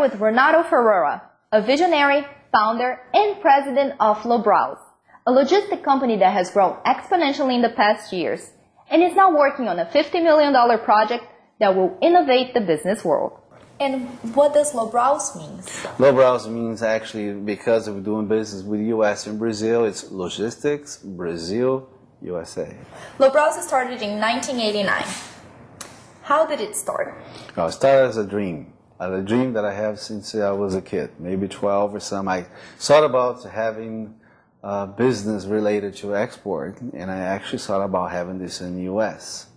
with Renato Ferreira, a visionary, founder, and president of Lobraus, a logistic company that has grown exponentially in the past years and is now working on a $50 million project that will innovate the business world. And what does Lobraus mean? Lobraus means actually, because we're doing business with U.S. and Brazil, it's logistics, Brazil, USA. Lobraus started in 1989. How did it start? It started as a dream that I have since I was a kid, maybe 12 or something. I thought about having a business related to export, and I actually thought about having this in the U.S.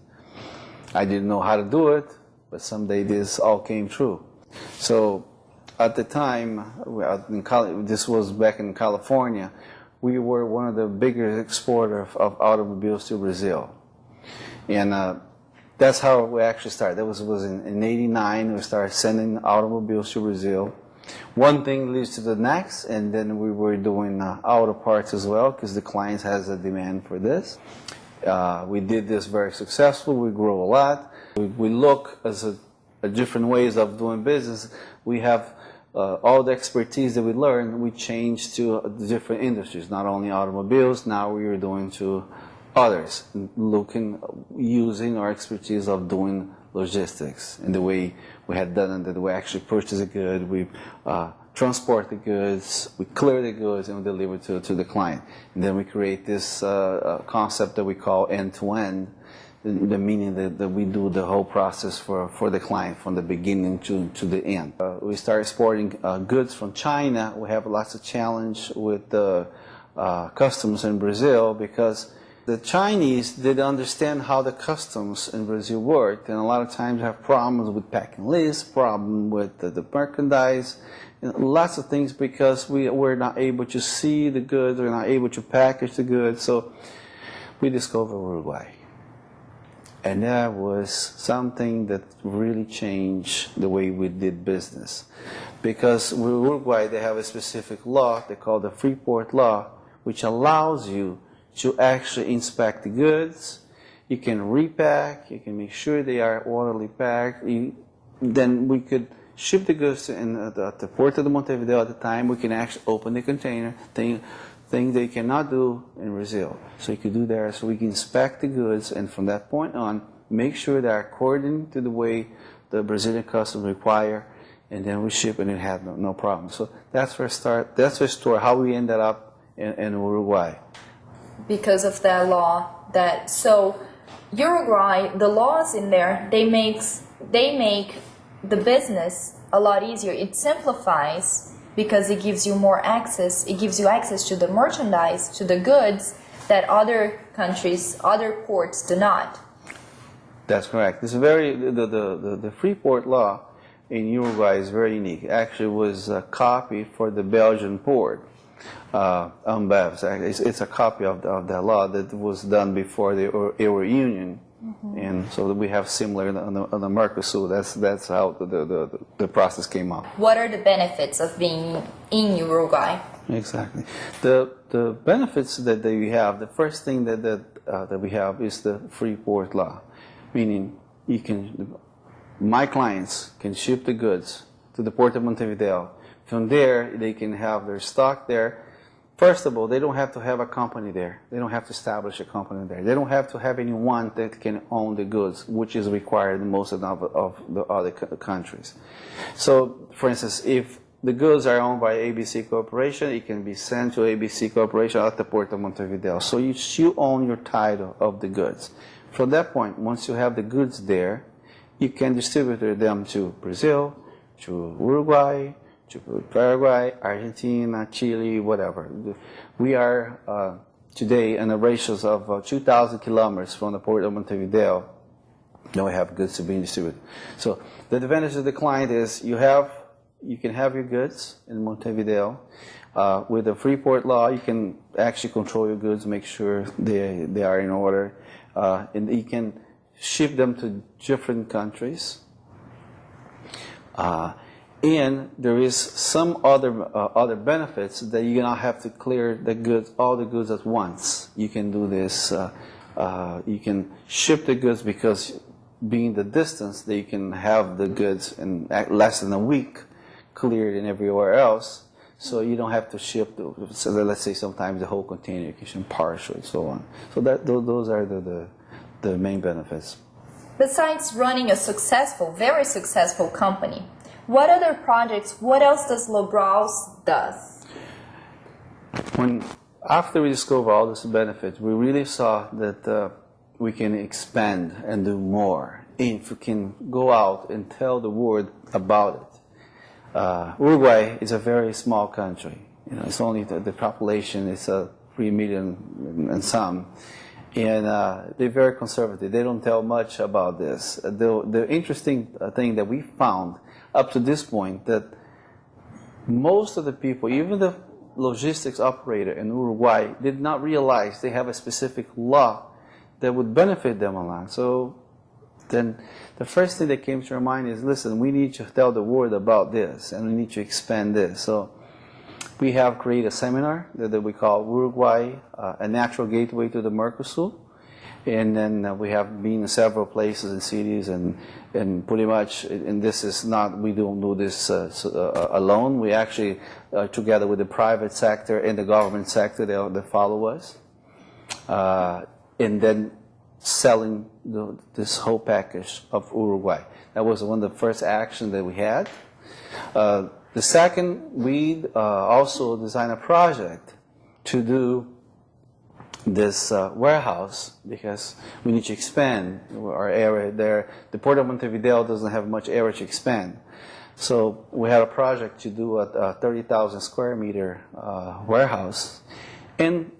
I didn't know how to do it, but someday this all came true. So at the time, this was back in California, we were one of the biggest exporters of automobiles to Brazil. And that's how we actually started. That was in 89, we started sending automobiles to Brazil. One thing leads to the next, and then we were doing auto parts as well, because the clients has a demand for this. We did this very successfully. We grew a lot. We look at different ways of doing business. We have all the expertise that we learned, we changed to different industries, not only automobiles. Now we are doing to others, using our expertise of doing logistics in the way we had done it, that we actually purchase a good, we transport the goods, we clear the goods, and we deliver to the client. And then we create this concept that we call end-to-end, the meaning that we do the whole process for the client from the beginning to the end. We start exporting goods from China. We have lots of challenge with the customs in Brazil, because the Chinese didn't understand how the customs in Brazil worked, and a lot of times have problems with packing lists, problem with the merchandise, lots of things, because we were not able to see the goods, we're not able to package the goods. So we discovered Uruguay. And that was something that really changed the way we did business. Because with Uruguay, they have a specific law they call the free port law, which allows you to actually inspect the goods. You can repack, you can make sure they are orderly packed. Then we could ship the goods at the port of Montevideo at the time. We can actually open the container, thing they cannot do in Brazil. So you could do there, so we can inspect the goods, and from that point on, make sure they're according to the way the Brazilian customs require, and then we ship, and it had no problem. So that's where that's the story, how we ended up in Uruguay. Because of that law, so Uruguay, the laws in there, they make the business a lot easier. It simplifies, because it gives you more access. It gives you access to the merchandise, to the goods that other countries, other ports do not. That's correct. It's the free port law in Uruguay is very unique. Actually, it was a copy for the Belgian port. It's a copy of that law that was done before the Euro Union. Mm-hmm. And so we have similar on the Mercosur. That's how the process came up. What are the benefits of being in Uruguay? Exactly. The benefits that we have, the first thing that we have is the free port law, meaning my clients can ship the goods to the port of Montevideo. From there, they can have their stock there. First of all, they don't have to have a company there. They don't have to establish a company there. They don't have to have anyone that can own the goods, which is required in most of the other countries. So, for instance, if the goods are owned by ABC Corporation, it can be sent to ABC Corporation at the port of Montevideo. So you own your title of the goods. From that point, once you have the goods there, you can distribute them to Brazil, to Uruguay, to Paraguay, Argentina, Chile, whatever. We are today in a ratios of 2,000 kilometers from the port of Montevideo. Now we have goods to be distributed. So the advantage of the client is you can have your goods in Montevideo. With the free port law, you can actually control your goods, make sure they are in order, and you can ship them to different countries. And there is some other benefits that you do not have to clear all the goods at once. You can do this. You can ship the goods, because being the distance, that you can have the goods in less than a week cleared and everywhere else. So you don't have to ship, so let's say sometimes the whole container, you can ship partial and so on. So those are the main benefits. Besides running a successful, very successful company, what other projects, what else does Lobraus does? After we discovered all these benefits, we really saw that we can expand and do more if we can go out and tell the world about it. Uruguay is a very small country. You know, it's only the population is 3 million and some, and they're very conservative. They don't tell much about this. The interesting thing that we found up to this point, that most of the people, even the logistics operator in Uruguay, did not realize they have a specific law that would benefit them a lot. So then the first thing that came to our mind is, listen, we need to tell the world about this, and we need to expand this. So we have created a seminar that we call Uruguay, a natural gateway to the Mercosur. And then we have been in several places and cities, and pretty much, and this is not, we don't do this alone. We actually, together with the private sector and the government sector, they follow us. And then selling this whole package of Uruguay. That was one of the first actions that we had. The second, we also designed a project to do this warehouse, because we need to expand our area there. The Port of Montevideo doesn't have much area to expand. So we had a project to do a 30,000 square meter warehouse. And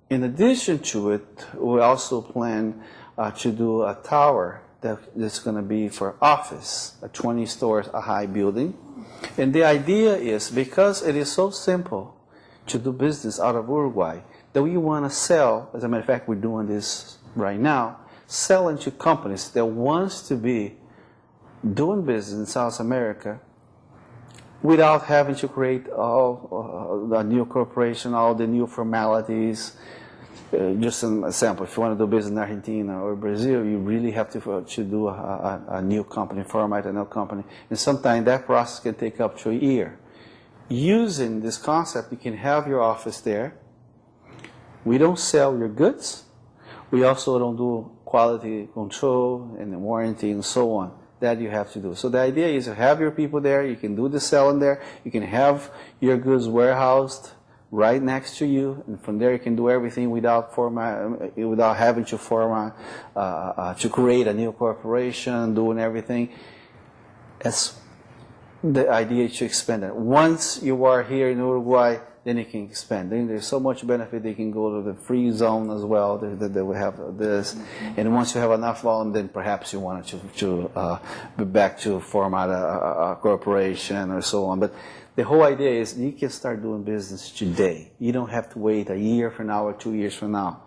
in addition to it, we also plan to do a tower that's going to be for office, a 20 stories a high building. And the idea is, because it is so simple to do business out of Uruguay, that we want to sell, as a matter of fact, we're doing this right now, selling to companies that wants to be doing business in South America without having to create all the new corporation, all the new formalities. Just an example, if you want to do business in Argentina or Brazil, you really have to do a new company, format a new company. And sometimes that process can take up to a year. Using this concept, you can have your office there. We don't sell your goods. We also don't do quality control and warranty and so on. That you have to do. So the idea is to have your people there. You can do the selling there. You can have your goods warehoused right next to you, and from there you can do everything without having to to create a new corporation, doing everything. That's the idea, to expand it. Once you are here in Uruguay, then you can expand. Then there's so much benefit. They can go to the free zone as well. They will have this, and once you have enough volume, then perhaps you want to be back to format a corporation or so on. But the whole idea is you can start doing business today. You don't have to wait a year from now or 2 years from now.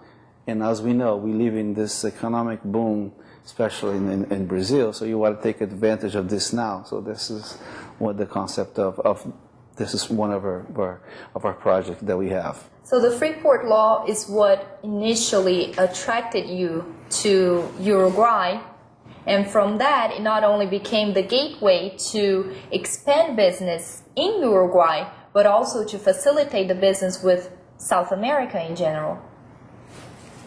And as we know, we live in this economic boom, especially in Brazil. So you want to take advantage of this now. So this is what the concept of this is one of our projects that we have. So the Freeport Law is what initially attracted you to Uruguay, and from that it not only became the gateway to expand business in Uruguay, but also to facilitate the business with South America in general.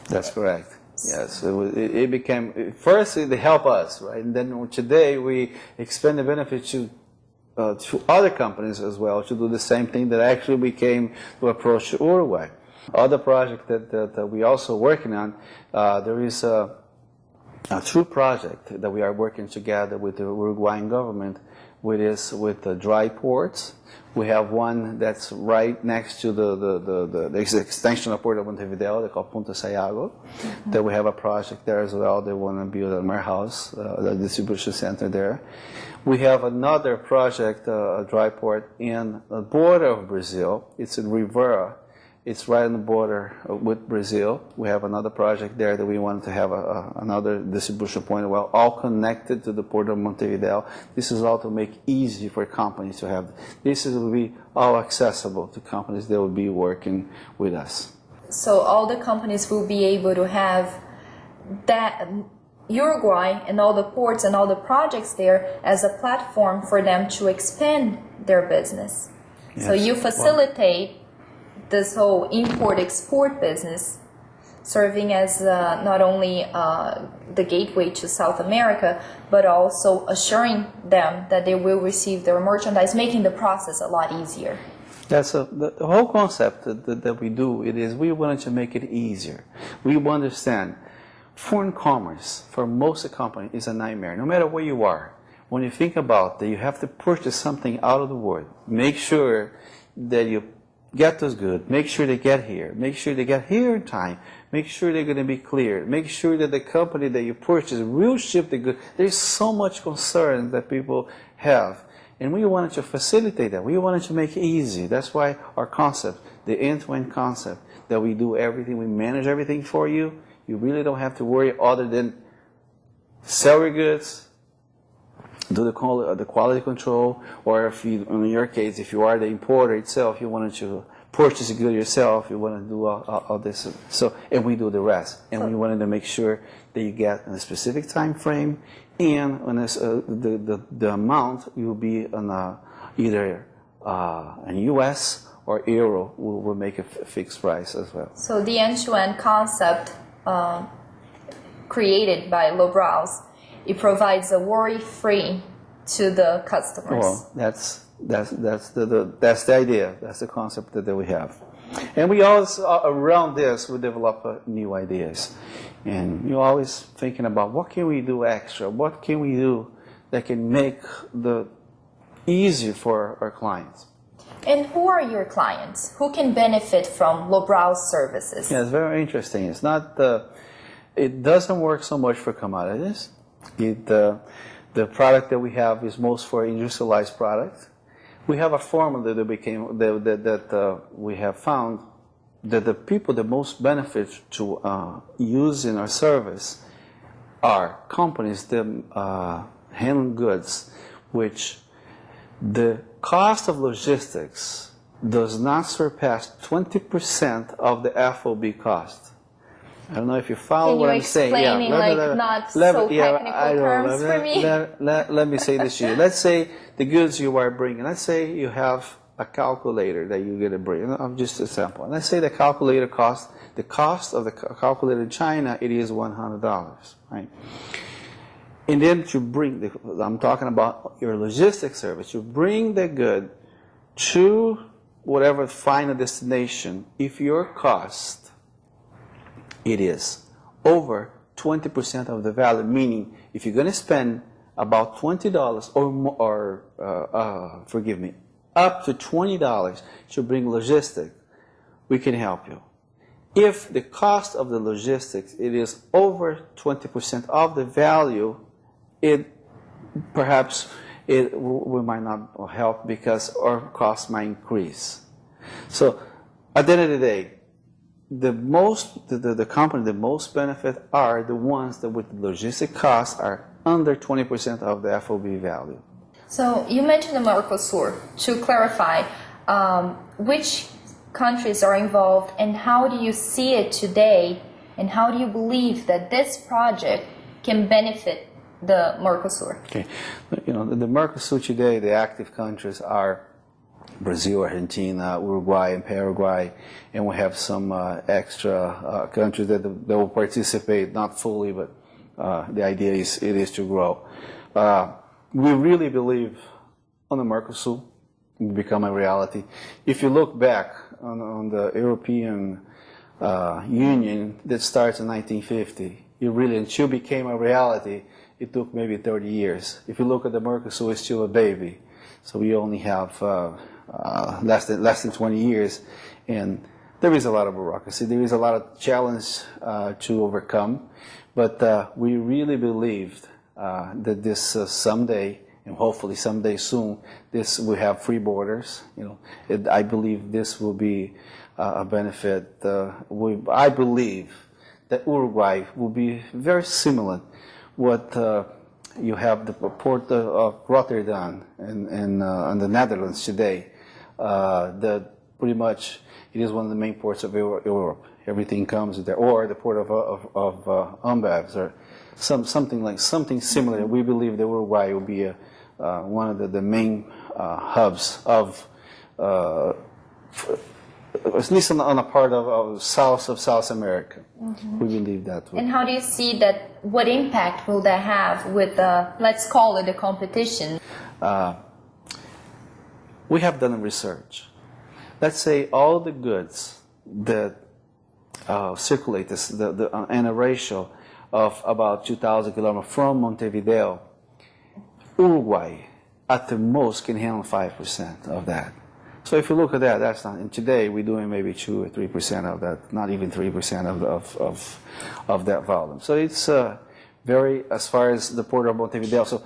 That's correct. Yes, it became, first it helped us, right? And then today we expand the benefit to other companies as well to do the same thing that actually we came to approach Uruguay. Other project that we also working on, there is a true project that we are working together with the Uruguayan government, which is with the dry ports. We have one that's right next to the extension of Port of Montevideo, they call Punta Sayago. That we have a project there as well. They want to build a warehouse, a distribution center there. We have another project, a dry port in the border of Brazil. It's in Rivera. It's right on the border with Brazil. We have another project there that we want to have another distribution point, well, all connected to the Port of Montevideo. This is all to make easy for companies to have. This will be all accessible to companies that will be working with us. So all the companies will be able to have that Uruguay and all the ports and all the projects there as a platform for them to expand their business. Yes. So you facilitate this whole import-export business, serving as not only the gateway to South America, but also assuring them that they will receive their merchandise, making the process a lot easier. That's the whole concept that we do. It is we wanted to make it easier. We understand foreign commerce for most companies is a nightmare. No matter where you are, when you think about that, you have to purchase something out of the world. Make sure that you get those goods. Make sure they get here. Make sure they get here in time. Make sure they're going to be cleared. Make sure that the company that you purchase will ship the goods. There's so much concern that people have. And we wanted to facilitate that. We wanted to make it easy. That's why our concept, the end-to-end concept, that we do everything, we manage everything for you. You really don't have to worry other than sell your goods, do the quality control, or if you, in your case, if you are the importer itself, you wanted to purchase a good yourself, you want to do all this. So, and we do the rest. And we wanted to make sure that you get in a specific time frame, and on this, the amount will be on either in US or euro. We'll make a fixed price as well. So the end-to-end concept created by Lobraus, it provides a worry-free to the customers. Well, that's the idea. That's the concept that we have. And we always, around this, we develop new ideas. And you're always thinking about what can we do extra? What can we do that can make the easier for our clients? And who are your clients? Who can benefit from Lobraus services? Yeah, it's very interesting. It's not it doesn't work so much for commodities. The product that we have is most for industrialized products. We have a formula that we have found that the people that most benefit to using our service are companies that handle goods, which the cost of logistics does not surpass 20% of the FOB cost. I don't know if you follow what I'm saying. Can you explain not so technical terms for me? Let me say this to you. Let's say the goods you are bringing. Let's say you have a calculator that you're going to bring. I'm just a sample. Let's say the calculator cost, the cost of the calculator in China, it is $100, right? And then to bring, I'm talking about your logistics service. You bring the good to whatever final destination. If your cost, it is over 20% of the value, meaning if you're going to spend about $20 or more, up to $20 to bring logistics, we can help you. If the cost of the logistics, it is over 20% of the value, perhaps we might not help because our costs might increase. So at the end of the day, the company that most benefit are the ones that with logistic costs are under 20% of the FOB value. So you mentioned the Mercosur. To clarify, which countries are involved and how do you see it today, and how do you believe that this project can benefit the Mercosur? Okay, the Mercosur today, the active countries are Brazil, Argentina, Uruguay, and Paraguay, and we have some extra countries that will participate, not fully, but the idea is to grow. We really believe on the Mercosur will become a reality. If you look back on the European Union that starts in 1950, it really until became a reality, it took maybe 30 years. If you look at the Mercosur, it's still a baby. So we only have less than 20 years, and there is a lot of bureaucracy. There is a lot of challenge to overcome, but we really believed that this someday, and hopefully someday soon, this will have free borders. I believe this will be a benefit. I believe that Uruguay will be very similar. What you have the port of Rotterdam in the Netherlands today. The pretty much, it is one of the main ports of Europe. Everything comes there, or the port of Ambev, or something similar. We believe that Uruguay will be one of the main hubs of, at least on a part of South America. Mm-hmm. We believe that. And how do you see that? What impact will that have with, let's call it, the competition? We have done research. Let's say all the goods that circulate in a ratio of about 2,000 kilometers from Montevideo, Uruguay at the most can handle 5% of that. So if you look at that, that's not. And today we're doing maybe 2 or 3% of that, not even 3% of that volume. So it's very, as far as the port of Montevideo. So,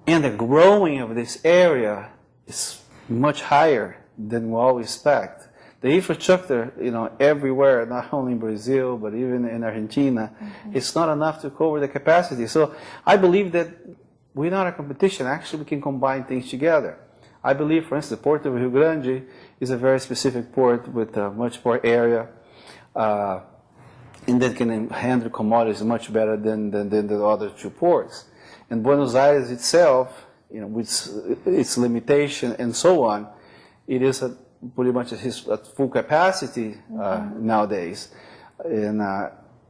and the growing of this area is much higher than we all expect. The infrastructure, everywhere, not only in Brazil, but even in Argentina, it's not enough to cover the capacity. So I believe that we're not a competition. Actually, we can combine things together. I believe, for instance, the port of Rio Grande is a very specific port with much more area, and that can handle commodities much better than the other two ports. And Buenos Aires itself, with its limitation and so on, it is pretty much at full capacity nowadays. And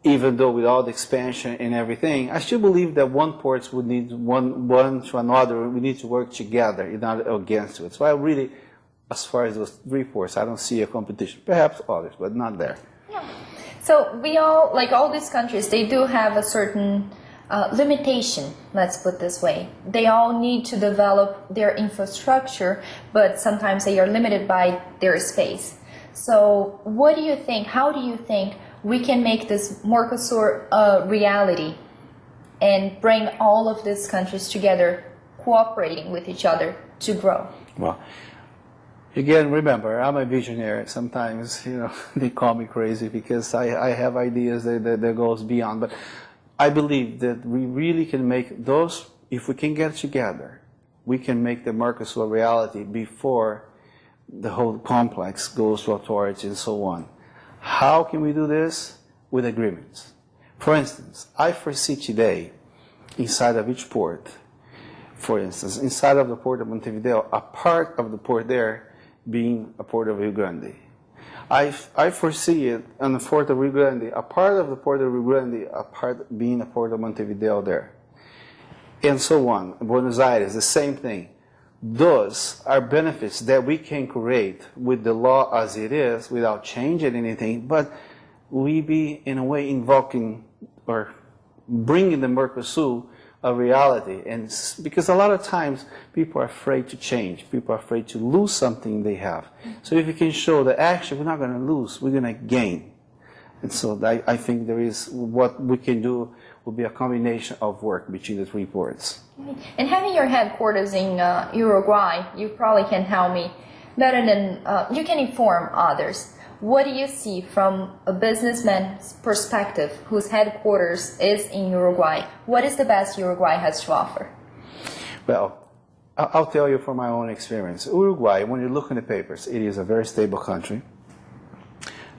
even though with all the expansion and everything, I still believe that one ports would need one to another. We need to work together, not against it. So I really, as far as those 3 ports, I don't see a competition. Perhaps others, but not there. Yeah. So we all, like all these countries, they do have a certain limitation, let's put this way. They all need to develop their infrastructure, but sometimes they are limited by their space. So what do you think, how do you think we can make this Mercosur a reality and bring all of these countries together, cooperating with each other to grow? Well, again, remember, I'm a visionary. Sometimes, they call me crazy because I have ideas that goes beyond. But I believe that we really can make those, if we can get together, we can make the Mercosur a reality before the whole complex goes to authority and so on. How can we do this? With agreements. For instance, I foresee today, inside of each port, for instance, inside of the port of Montevideo, a part of the port there being a port of Rio Grande. I foresee it on the port of Rio Grande, a part of the port of Rio Grande, a part being a port of Montevideo there. And so on. Buenos Aires, the same thing. Those are benefits that we can create with the law as it is without changing anything, but we be in a way invoking or bringing the Mercosur a reality. And because a lot of times people are afraid to change, people are afraid to lose something they have. So if you can show that actually we're not going to lose, we're going to gain. And so I think there is, what we can do will be a combination of work between the 3 ports. And having your headquarters in Uruguay, you probably can help me better than, you can inform others. What do you see from a businessman's perspective whose headquarters is in Uruguay? What is the best Uruguay has to offer? Well, I'll tell you from my own experience. Uruguay, when you look in the papers, it is a very stable country,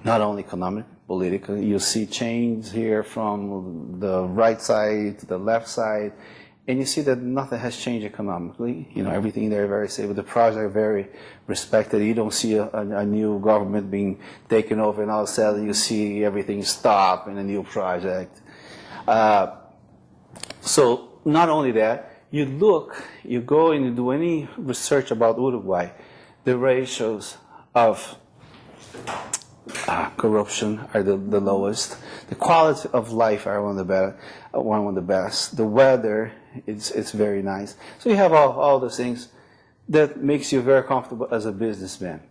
not only economic, political. You see change here from the right side to the left side, and you see that nothing has changed economically. Everything there is very stable. The project is very respected. You don't see a new government being taken over, and all of a sudden you see everything stop in a new project. So not only that, you go and you do any research about Uruguay, the ratios of corruption are the lowest. The quality of life are one of the best. The weather, it's very nice. So you have all those things that makes you very comfortable as a businessman.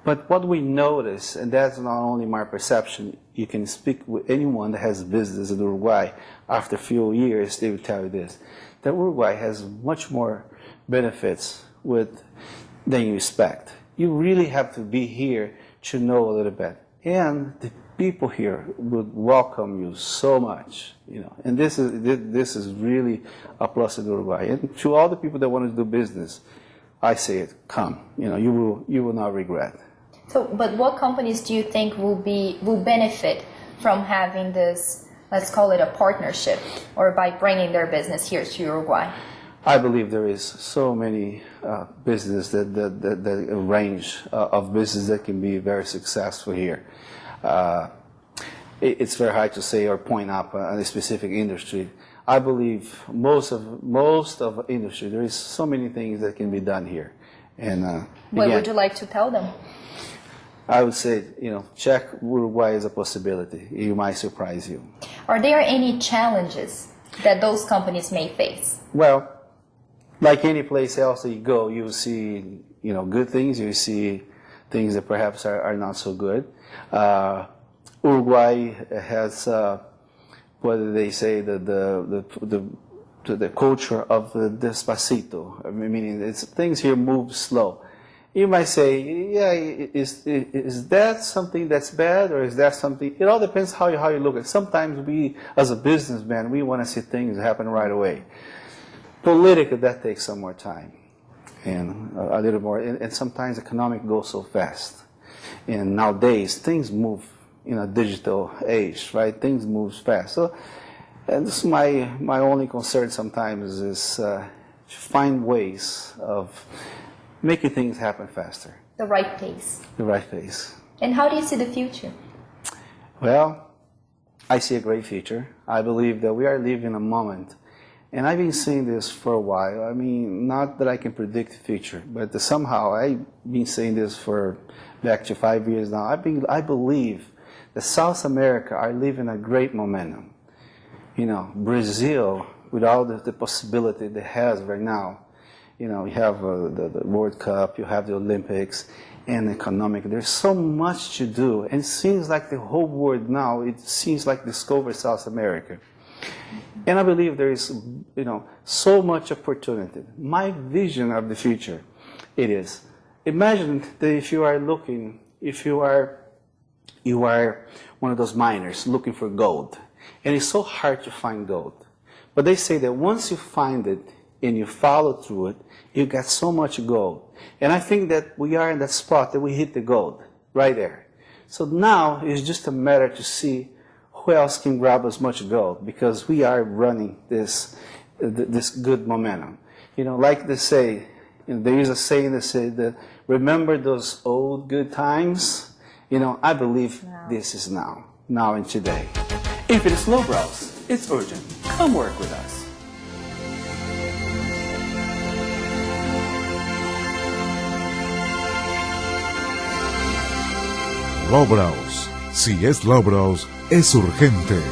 But what we notice, and that's not only my perception, you can speak with anyone that has business in Uruguay, after a few years they will tell you this, that Uruguay has much more benefits than you expect. You really have to be here to know a little bit. And the people here would welcome you so much, And this is really a plus in Uruguay. And to all the people that want to do business, I say it, come. You will not regret. So, but what companies do you think will benefit from having this, let's call it a partnership, or by bringing their business here to Uruguay? I believe there is so many business that a range of business that can be very successful here. It's very hard to say or point out a specific industry. I believe most of industry, there is so many things that can be done here. And what would you like to tell them? I would say, check Uruguay as a possibility. It might surprise you. Are there any challenges that those companies may face? Well, like any place else that you go, you see, good things. You see things that perhaps are not so good. Uruguay has, what do they say, the culture of the despacito. I mean, meaning things here move slow. You might say, yeah, is that something that's bad, or is that something? It all depends how you look at it. Sometimes we, as a businessman, we want to see things happen right away. Politically, that takes some more time, and a little more. And sometimes economic goes so fast. And nowadays, things move in a digital age, right? Things move fast. So, and this is my only concern sometimes is to find ways of making things happen faster. The right pace. The right pace. And how do you see the future? Well, I see a great future. I believe that we are living a moment, and I've been saying this for a while. I mean, not that I can predict the future, but somehow I've been saying this for back to 5 years now. I believe that South America are living a great momentum. Brazil, with all the possibility it has right now, you have the World Cup, you have the Olympics, and economic. There's so much to do, and it seems like the whole world now, it seems like discovers South America. And I believe there is, so much opportunity. My vision of the future, it is, imagine that if you are one of those miners looking for gold, and it's so hard to find gold. But they say that once you find it, and you follow through it, you get so much gold. And I think that we are in that spot that we hit the gold right there. So now it's just a matter to see who else can grab as much gold, because we are running this good momentum. Like they say, there is a saying that says that remember those old good times. I believe this is now and today. If it is Lobraus, it's urgent. Come work with us. Lobraus. Si es Lobraus, es urgente.